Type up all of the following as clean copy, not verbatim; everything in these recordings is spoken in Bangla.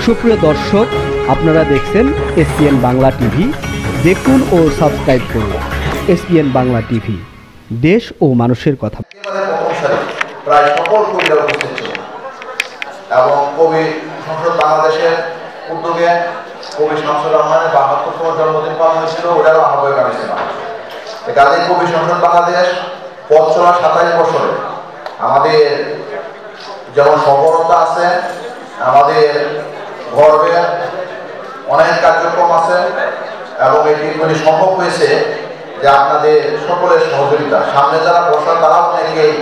সুপ্রিয় দর্শক, আপনারা দেখছেন এসপিএন বাংলা টিভি। দেখুন ও সাবস্ক্রাইব করুন এসপিএন বাংলা টিভি, দেশ ও মানুষের কথা। প্রায় সকল কবিরা উপস্থিত ছিল এবং কবি সংসদ বাংলাদেশের উদ্যোগে কবি শামসুর রহমানের ৭২তম জন্মদিন পালন হয়েছিল, ওটারও আহ্বায়ক আমি ছিলাম। কাজে কবি সংসদ বাংলাদেশ পথ চলা ২৭ বছরে আমাদের যেমন সফলতা আছে, আমাদের গর্বের অনেক কার্যক্রম আছে এবং এটি সম্ভব হয়েছে যে আপনাদের সকলের সহযোগিতা। সামনে যারা বসার তারা অনেকেই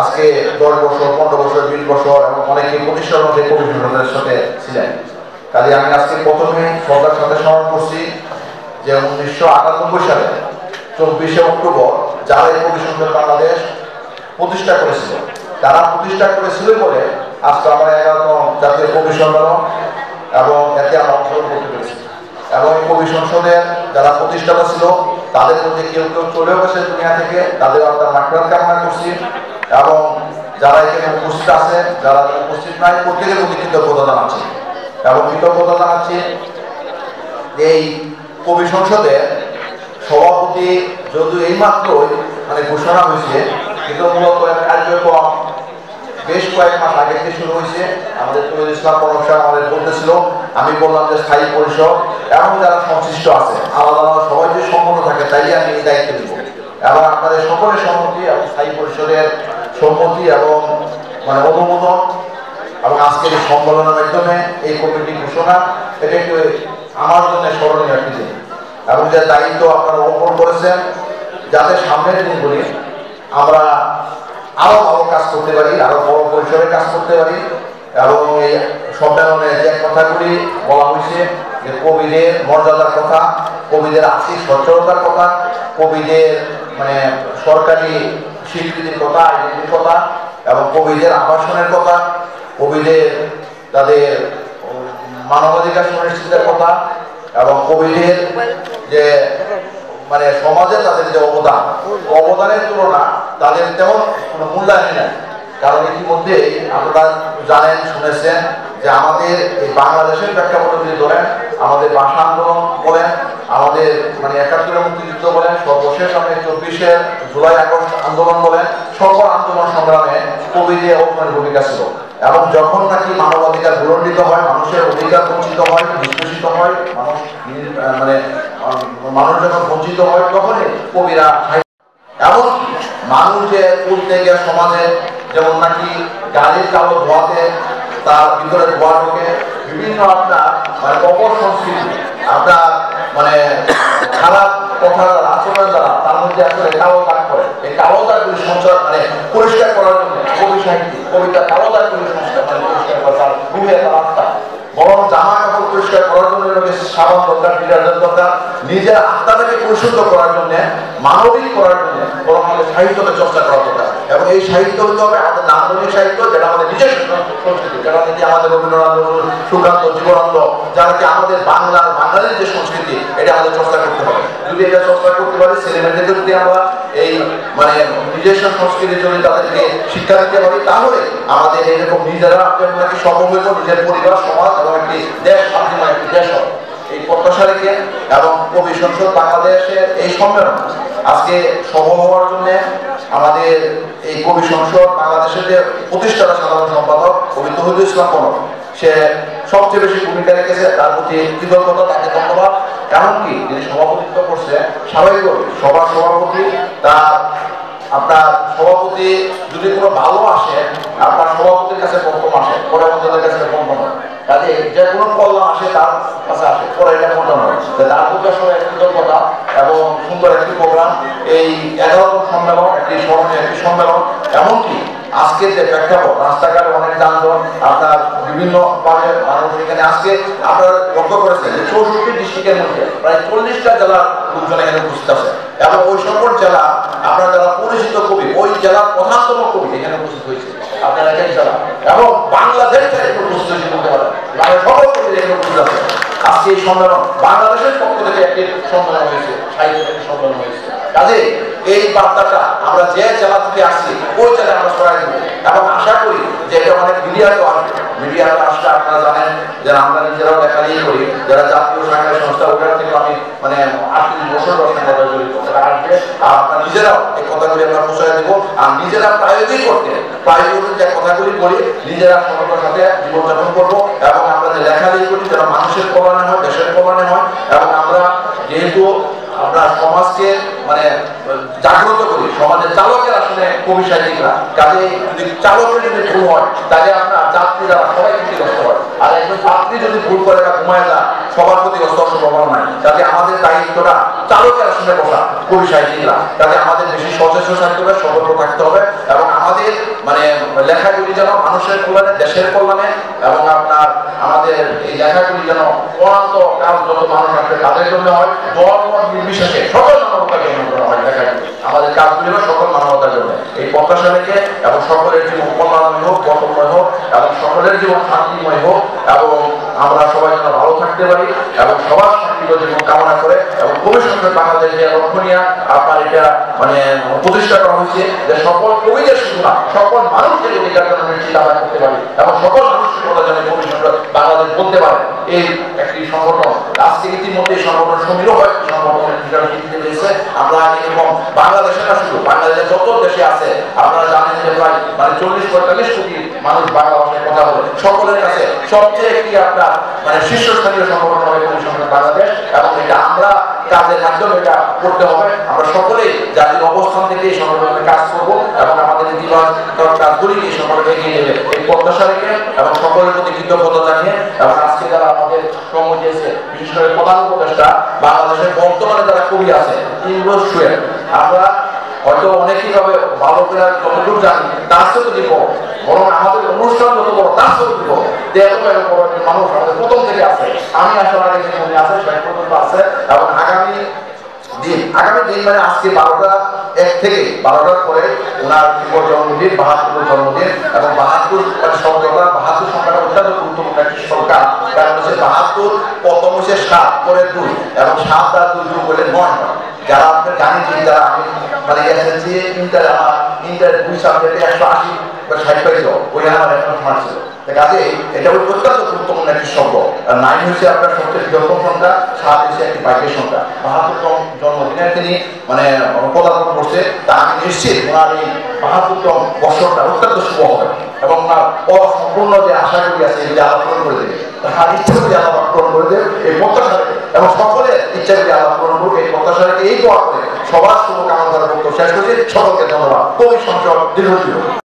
আজকে ১০ বছর, ১৫ বছর, ২০ বছর এবং অনেকে প্রতিষ্ঠার মধ্যে কবি সংসদের সাথে ছিলেন। কাজে আমি আজকে প্রথমে শ্রদ্ধার সাথে স্মরণ করছি যে ১৯৯৮ সালে ২৪শে অক্টোবর যারা এই কবি সংসদ বাংলাদেশ প্রতিষ্ঠা করেছিল, তারা প্রতিষ্ঠা করেছিল বলে আজকে আমরা ১১তম জাতীয় কবি সম্মেলন এবং এতে আমরা অংশগ্রহণ করতে পেরেছি। এবং এই কবি সংসদের যারা প্রতিষ্ঠাতা ছিল তাদের মধ্যে কেউ কেউ চলেও গেছে দুনিয়া থেকে, তাদের আমরা মাগফিরাত কামনা করছি। এবং যারা এখানে উপস্থিত আছে, যারা উপস্থিত নাই, প্রত্যেকের প্রতি কৃতজ্ঞতা জানাচ্ছি এবং কৃতজ্ঞতা জানাচ্ছি এই কবি সংসদের সভাপতি যদিও এইমাত্রই ঘোষণা হয়েছে, কিন্তু মূলত কার্যক্রম বেশ কয়েক মাস আগে থেকে শুরু হয়েছে। আমাদের তৈরি ইসলাম প্রণব সাহেব আমাদের বলতেছিল, আমি বললাম যে স্থায়ী পরিষদ এবং যারা সংশ্লিষ্ট আছে আলাদা আলাদা সবাই যে সম্মত থাকে তাইলে আমি এই দায়িত্ব দিব এবং আপনাদের সকলের সম্মতি এবং স্থায়ী পরিষদের সম্মতি এবং অনুমোদন এবং আজকের এই সম্মেলনের মাধ্যমে এই কমিটি ঘোষণা, এটা একটু আমার জন্য স্মরণীয় একটি দিন এবং যে দায়িত্ব আপনারা অর্পণ করেছেন যাতে সামনের দিনগুলি আমরা আরো ভালো কাজ করতে পারি, আরো বড় পরিসরে কাজ করতে পারি। এবং এই সম্মেলনে যে কথাগুলি বলা হয়েছে যে কবিদের মর্যাদার কথা, কবিদের আর্থিক সচ্ছলতার কথা, কবিদের সরকারি স্বীকৃতির কথা, আইডেন্টিটির কথা এবং কবিদের আবাসনের কথা, কবিদের তাদের মানবাধিকার সুনিশ্চিতের কথা এবং কবিদের যে সমাজে তাদের যে অবদানের তুলনা তাদের তেমন কোনো মূল্যায়ন নেই। কারণ ইতিমধ্যে আপনারা জানেন, শুনেছেন যে আমাদের এই বাংলাদেশের প্রেক্ষাপট যদি ধরেন, আমাদের ভাষা আন্দোলন বলেন, আমাদের ৭১ মুক্তিযুদ্ধ বলেন, সর্বশেষ আপনি ২৪শে জুলাই আগস্ট আন্দোলন বলেন, সকল আন্দোলন সংগ্রামে কবিদের অগ্রণী ভূমিকা ছিল। এবং যখন নাকি মানবাধিকার ভুলণ্ডিত হয়, মানুষের অধিকার বঞ্চিত হয়, নিষ্পেষিত হয়, মানুষ যখন বঞ্চিত হয় তখনই কবিরা। এমনকি মানুষ যে উঠতে গিয়ে সমাজে যেমন নাকি গাড়ির কালো ধোয়াতে তার ভিতরে ধোয়া ঢোকে, বিভিন্ন আপনার অপসংস্কৃতি, আপনার খারাপ কথা আচরণ দ্বারা তার মধ্যে আসলে কালো দাগ করে। এই কালো দাগগুলি সঞ্চার পরিষ্কার করার জন্য কবি সাহিত্যিক কবিতা কালো দাগগুলি পরিষ্কার করা তার রুহে তার আত্মা, বরং জামা কাপড় পরিষ্কার করার জন্য সাবান দরকার, ডিটারজেন্ট দরকার, নিজের আত্মাটাকে পরিশুদ্ধ করার জন্য, মানবিক করার জন্য বরং আমাদের সাহিত্যকে চর্চা করা দরকার। এবং এই সাহিত্য হতে হবে আমাদের নান্দনিক সাহিত্য, যেটা আমাদের নিজস্ব সংস্কৃতি, যেটা নাকি আমাদের রবীন্দ্রনাথ, সুকান্ত, জীবনানন্দ, যারা কি আমাদের বাঙালির যে সংস্কৃতি, এটা আমাদের চর্চা করতে হবে। যদি এটা চর্চা করতে পারি, ছেলেমেয়েদেরকে যদি আমরা এই নিজস্ব সংস্কৃতির জন্য তাদেরকে শিক্ষা দিতে পারি, তাহলে আমাদের এরকম নিজেরা নাকি সফল হইব, নিজের পরিবার, সমাজ এবং একটি দেশ, শান্তিময় একটি দেশ হবে। এই প্রত্যাশা রেখে এবং কবি সংসদ বাংলাদেশের এই সম্মেলন আজকে সফল হওয়ার জন্য আমাদের এই কবি সংসদ বাংলাদেশের যে প্রতিষ্ঠাতা সাধারণ সম্পাদক কবি তৌহিদুল ইসলাম প্রণব, সে সবচেয়ে বেশি ভূমিকা রেখেছে, তার প্রতি কৃতজ্ঞতা, তাকে ধন্যবাদ। এমনকি যিনি সভাপতিত্ব করছে স্বাভাবিকভাবে সবার সভাপতি, তার আপনার সভাপতি যদি কোনো ভালো আসে আপনার সভাপতির কাছে প্রথম আসে, পরে বন্ধুদের কাছে প্রথম হয়। কাজে যে কোনো কল্যাণ আসে তার কাছে আসে, পরে এটা প্রথম হয়। তার প্রতি আসলে কৃতজ্ঞতা এবং সুন্দর একটি প্রোগ্রাম, এই 11তম সম্মেলন একটি স্মরণীয় একটি সম্মেলন। এমনকি আজকের যে প্রেক্ষাপট, রাস্তাঘাটে অনেক যানজট, আপনার বিভিন্ন পাশে মানুষ এখানে আজকে আপনারা লক্ষ্য করেছেন যে 64 ডিস্ট্রিক্টের মধ্যে প্রায় 40টা জেলার লোকজন এখানে উপস্থিত আছে এবং ওই সকল জেলা আপনার যারা পরিচিত কবি, ওই জেলার প্রধানতম কবি এখানে উপস্থিত হয়েছে আপনারা এক জেলা এবং বাংলাদেশ থেকে উপস্থিত হয়েছে বলতে পারেন, সকল কবি এখানে উপস্থিত আছে। আজকে এই সম্মেলন বাংলাদেশের পক্ষ থেকে একটি সম্মেলন হয়েছে, সাহিত্যের একটি সম্মেলন হয়েছে। কাজে এই বার্তাটা আমরা যে জেলা থেকে আসছি ওই জেলায় আমরা ছড়াই দেবো এবং আশা করি যে এটা অনেক মিডিয়াতেও আসবে, মিডিয়াতে আসলে আপনারা জানেন যে আমরা নিজেরাও লেখালেখি করি, যারা জাতীয় সাংবাদিক সংস্থা ওখান থেকে আমি মানে 38 বছর রচনা জড়িত, তারা আসবে আর আপনারা নিজেরাও এই কথাগুলি আমরা প্রচার দেবো। আর নিজেরা প্রায়োগই করতে যে কথাগুলি বলি নিজেরা সতর্কতার সাথে জীবনযাপন করবো, এবং আমরা যে লেখালেখি করি যেন মানুষের কল্যাণে হয়, দেশের কল্যাণে হয়। এবং আমরা যেহেতু আমরা সমাজকে মানে জাগ্রত করি, সমাজের চালকের আসলে কবি সাহিত্যিকরা, কাজে যদি চালকের যদি ভুল হয় তাহলে আপনার যাত্রীরা সবাই ক্ষতিগ্রস্ত হয়। আর একজন যাত্রী যদি ভুল করে বা ঘুমায় যায় সবার ক্ষতিগ্রস্ত হওয়ার সম্ভাবনা নাই। তাতে আমাদের দায়িত্বটা চালকের আসলে বসা কবি সাহিত্যিকরা, তাতে আমাদের বেশি সচেতন থাকতে হবে, সতর্ক থাকতে হবে, এবং আমাদের মানে লেখাগুলি যেন মানুষের কল্যাণে, দেশের কল্যাণে, এবং আপনার আমাদের এই লেখাগুলি যেন অনন্ত কাল যত মানুষ আসবে তাদের জন্য হয়, ধর্ম নির্বিশেষে সকল মানবতার জন্য করা হয় লেখাগুলি। আমাদের কাজগুলি হয় সকল মানবতার জন্য। এই প্রত্যাশা রেখে এবং সকলের জীবন কল্যাণময় হোক, গঠনময় হোক, এবং সকলের জীবন শান্তিময় হোক, এবং আমরা সবাই যেন ভালো থাকতে পারি, এবং সবার শান্তিময় জীবন কামনা করে, এবং কবি সংসদ বাংলাদেশ যে লক্ষণীয় আপনার এটা মানে প্রতিষ্ঠা করা হয়েছে যে সকল কবিদের শুধু না সকল মানুষের অধিকার জন্য নিশ্চিত আদায় করতে পারি, এবং সকল মানুষের কথা যেন কবি সংসদ বাংলাদেশ বলতে পারে। এই একটি সংগঠন আজকে ইতিমধ্যে সংগঠন সমীর হয়, সংগঠনের স্বীকৃতি দিয়েছে। আমরা এরকম বাংলাদেশে না, শুধু বাংলাদেশের যত দেশে আছে আপনারা জানেন যে প্রায় মানে 40-45 কোটি মানুষ বাংলা ভাষায় কথা বলে, সকলের কাছে সবচেয়ে একটি আপনার মানে শীর্ষস্থানীয় সংগঠন হবে কবি সংসদ বাংলাদেশ। এবং এটা আমরা কাজের মাধ্যমে এটা করতে হবে। আমরা সকলেই জাতির অবস্থান থেকে এই সংগঠনের কাজ করবো, এবং আমাদের ইতিবাচক কাজগুলি এই সংগঠন এগিয়ে নেবে এই প্রত্যাশা রেখে, এবং সকলের প্রতি কৃতজ্ঞতা জানিয়ে। এবং আজকে যারা আমাদের সময় দিয়েছে, বিশেষ করে প্রধান উপদেষ্টা, বাংলাদেশের বর্তমানে যারা কবি আছে ইমরোজ সুয়েল, আমরা হয়তো অনেকেই ভাবে ভালো করে যতটুকু জানি তার সাথে দিব, বরং আমাদের অনুষ্ঠান যত বড় তার সাথে দিব। বড় মানুষ আমাদের প্রথম থেকে আছে, আমি আসলে আগে যে মনে আছে শেষ পর্যন্ত আছে। এবং আগামী দিন মানে আজকে 12টা 1 থেকে 12টার পরে ওনার জন্মদিন, 72 জন্মদিন, এবং 72 মানে শব্দটা 72 সংখ্যাটা অত্যন্ত গুরুত্বপূর্ণ একটি সংখ্যা। কারণ হচ্ছে 72 প্রথম হচ্ছে 7 পরে 2, এবং 7 আর 2 যোগ করলে 9 হয়। যারা আপনার জানেন যে যারা আমি মানে এসএসসি ইন্টার 2 সাবজেক্টে 180 বা 60 পাইছিল, ওই আমার একটা মার্ক ছিল। কাজে এটা অত্যন্ত গুরুত্বপূর্ণ একটি শব্দ। আর 9 হচ্ছে আপনার সবচেয়ে বৃহত্তম সংখ্যা, 7 হচ্ছে একটি বাইকের সংখ্যা। 72তম জন্মদিনে তিনি মানে পদার্পণ করছে, তা আমি নিশ্চিত ওনার এই 72তম বছরটা অত্যন্ত শুভ হবে, এবং ওনার অসম্পূর্ণ যে আশাগুলি আছে এগুলি আলাপ পূরণ করে দেবে, তার ইচ্ছাগুলি আলাপ পূরণ করে দেবে এই প্রত্যাশা, এবং সকলের ইচ্ছাগুলি আলাপ পূরণ করবে এই প্রত্যাশা এই দোয়া করে সবার শুভকামনা করার বক্তব্য শেষ করছি। সকলকে ধন্যবাদ। কবি সংসদ দীর্ঘজীবী।